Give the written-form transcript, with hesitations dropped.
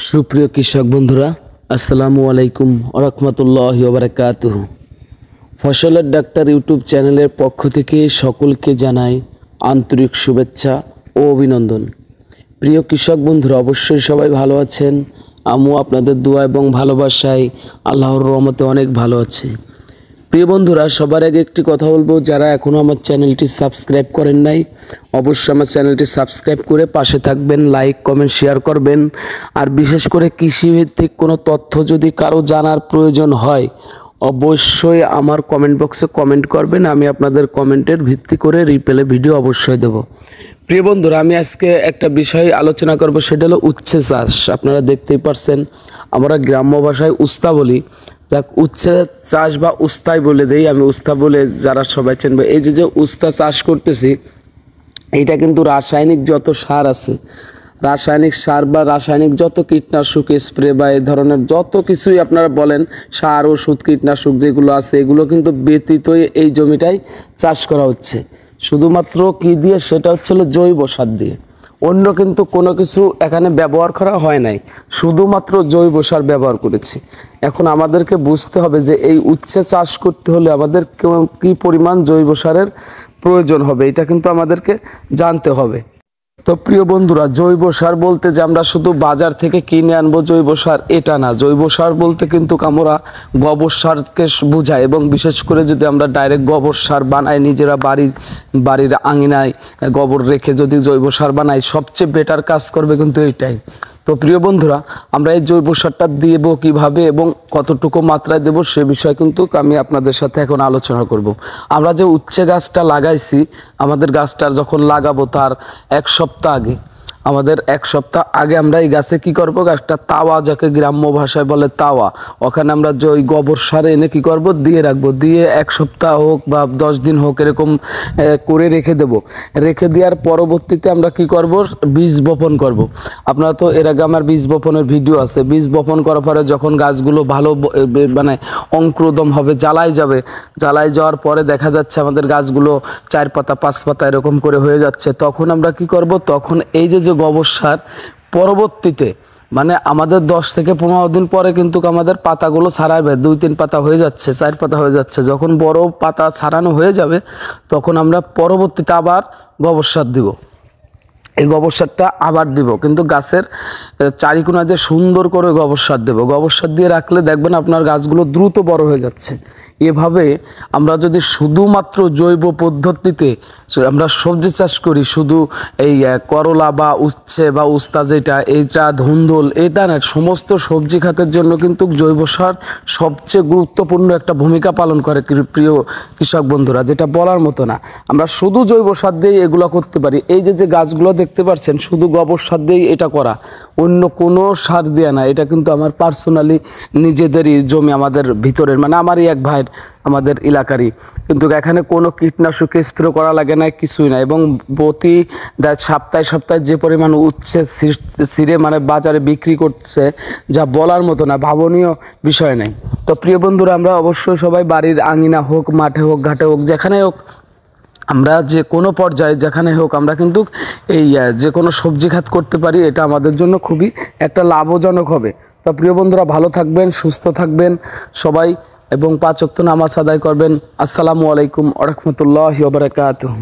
সুপ্রিয় কৃষক বন্ধুরা, আসসালামু আলাইকুম ওয়া রাহমাতুল্লাহি ওয়া বারাকাতুহু। ফসলের ডাক্তার ইউটিউব চ্যানেলের পক্ষ থেকে সকলকে জানাই আন্তরিক শুভেচ্ছা ও অভিনন্দন। প্রিয় কৃষক বন্ধুরা, অবশ্যই সবাই ভালো আছেন। আমিও আপনাদের দোয়া এবং ভালোবাসায় আল্লাহর রহমতে অনেক ভালো আছি। প্রিয় বন্ধুরা, সবার আগে একটি কথা বলবো, যারা এখনও আমার চ্যানেলটি সাবস্ক্রাইব করেন নাই অবশ্যই আমার চ্যানেলটি সাবস্ক্রাইব করে পাশে থাকবেন, লাইক কমেন্ট শেয়ার করবেন। আর বিশেষ করে কৃষিভিত্তিক কোনো তথ্য যদি কারো জানার প্রয়োজন হয় অবশ্যই আমার কমেন্ট বক্সে কমেন্ট করবেন, আমি আপনাদের কমেন্টের ভিত্তি করে রিপ্লে ভিডিও অবশ্যই দেব। প্রিয় বন্ধুরা, আমি আজকে একটা বিষয় আলোচনা করব, সেটা হলো উচ্ছে চাষ। আপনারা দেখতেই পারছেন, আমরা গ্রাম্য ভাষায় উস্তা বলি, যাক উচ্ছে চাষ বা উস্তাই বলে দেই, আমি উস্তা বলে যারা সবাই চেনবে। এই যে উস্তা চাষ করতেছি, এইটা কিন্তু রাসায়নিক যত সার আছে, রাসায়নিক সার বা রাসায়নিক যত কীটনাশক স্প্রে বা এই ধরনের যত কিছুই আপনারা বলেন, সার ওষুধ কীটনাশক যেগুলো আছে, এগুলো কিন্তু ব্যতীতই এই জমিটাই চাষ করা হচ্ছে। শুধুমাত্র কি দিয়ে? সেটা হচ্ছে জৈব সার দিয়ে। অন্য কিন্তু কোনো কিছু এখানে ব্যবহার করা হয় নাই, শুধুমাত্র জৈব সার ব্যবহার করেছি। এখন আমাদেরকে বুঝতে হবে যে এই উচ্ছে চাষ করতে হলে আমাদের কী পরিমাণ জৈব সারের প্রয়োজন হবে, এটা কিন্তু আমাদেরকে জানতে হবে। তো প্রিয় বন্ধুরা, জৈব সার বলতে যে আমরা শুধু বাজার থেকে কিনে আনবো জৈব সার, এটা না। জৈব সার বলতে কিন্তু আমরা গোবর সারকে বোঝায়, এবং বিশেষ করে যদি আমরা ডাইরেক্ট গোবর সার বানাই, নিজেরা বাড়ির আঙিনায় গোবর রেখে যদি জৈব সার বানাই, সবচেয়ে বেটার কাজ করবে কিন্তু এইটাই। তো প্রিয় বন্ধুরা, আমরা এই জৈব সারটা দেব কিভাবে এবং কতটুকু মাত্রায় দেব, সে বিষয়ে কিন্তু আমি আপনাদের সাথে এখন আলোচনা করব। আমরা যে উচ্ছে গাছটা লাগাইছি, আমাদের গাছটা যখন লাগাবো তার এক সপ্তাহ আগে, এক সপ্তাহ আগে আমরা এই গাছে কি করব, একটা তাওয়া, যাকে গ্রাম্য ভাষায় বলে তাওয়া, ওখানে আমরা যে ওই গোবর সার এনে কি করব, দিয়ে রাখবো। দিয়ে এক সপ্তাহ হোক বা 10 দিন হোক, এরকম করে রেখে দেব। রেখে দেওয়ার পরবর্তীতে আমরা কি করব, বীজ বপন করব। আপনারা তো এর আগে আমার বীজ বপনের ভিডিও আছে। বীজ বপন করার পরে যখন গাছগুলো ভালো মানে অঙ্কুরোদম হবে, জ্বালায় যাবে, জ্বালায় যাওয়ার পরে দেখা যাচ্ছে আমাদের গাছগুলো 4 পাতা 5 পাতা এরকম করে হয়ে যাচ্ছে, তখন আমরা কি করব, তখন এই যে গোবর সার পরবর্তীতে মানে আমাদের 10 থেকে 15 দিন পরে কিন্তু আমাদের পাতাগুলো ছাড়াবে, 2-3 পাতা হয়ে যাচ্ছে, 4 পাতা হয়ে যাচ্ছে। যখন বড় পাতা ছাড়ানো হয়ে যাবে, তখন আমরা পরবর্তীতে আবার গোবর সার দিব। এই গোবর সারটা আবার দিব, কিন্তু গাছের চারিকোণা দিয়ে সুন্দর করে গোবর সার দেবো। গোবর সার দিয়ে রাখলে দেখবেন আপনার গাছগুলো দ্রুত বড় হয়ে যাচ্ছে। এভাবে আমরা যদি শুধুমাত্র জৈব পদ্ধতিতে আমরা সবজি চাষ করি, শুধু এই করলা বা উচ্ছে বা উস্তা যেটা, এইটা ধুন্দুল, এটা না, সমস্ত সবজি খাতের জন্য কিন্তু জৈব সার সবচেয়ে গুরুত্বপূর্ণ একটা ভূমিকা পালন করে। প্রিয় কৃষক বন্ধুরা, যেটা বলার মতো না। আমরা শুধু জৈব সার দিয়েই এগুলো করতে পারি। এই যে গাছগুলো দেখতে পাচ্ছেন, শুধু গোবর সার দিয়েই এটা করা, অন্য কোনো সার দেওয়া না। এটা কিন্তু আমার পার্সোনালি নিজেদেরই জমি, আমাদের ভিতরের, মানে আমারই এক ভাইয়ের, আমাদের এলাকারই। কিন্তু এখানে কোনো কীটনাশক স্প্রে করা লাগে না, কিছুই না। এবং প্রতি সপ্তাহে সপ্তাহে যে পরিমাণ উচ্ছে ছিঁড়ে মানে বাজারে বিক্রি করছে, যা বলার মতো না, ভাবনীয় বিষয় নেই। তো প্রিয় বন্ধুরা, আমরা অবশ্যই সবাই বাড়ির আঙিনা হোক, মাঠে হোক, ঘাটে হোক, যেখানে হোক, আমরা যে কোনো পর্যায়ে যেখানে হোক, আমরা কিন্তু এই যে কোনো সবজি খাত করতে পারি। এটা আমাদের জন্য খুবই একটা লাভজনক হবে। তো প্রিয় বন্ধুরা, ভালো থাকবেন, সুস্থ থাকবেন সবাই, এবং 5 ওয়াক্ত নামাজ আদায় করবেন। আসসালামু আলাইকুম ওয়া রাহমাতুল্লাহি ওয়া বারাকাতুহু।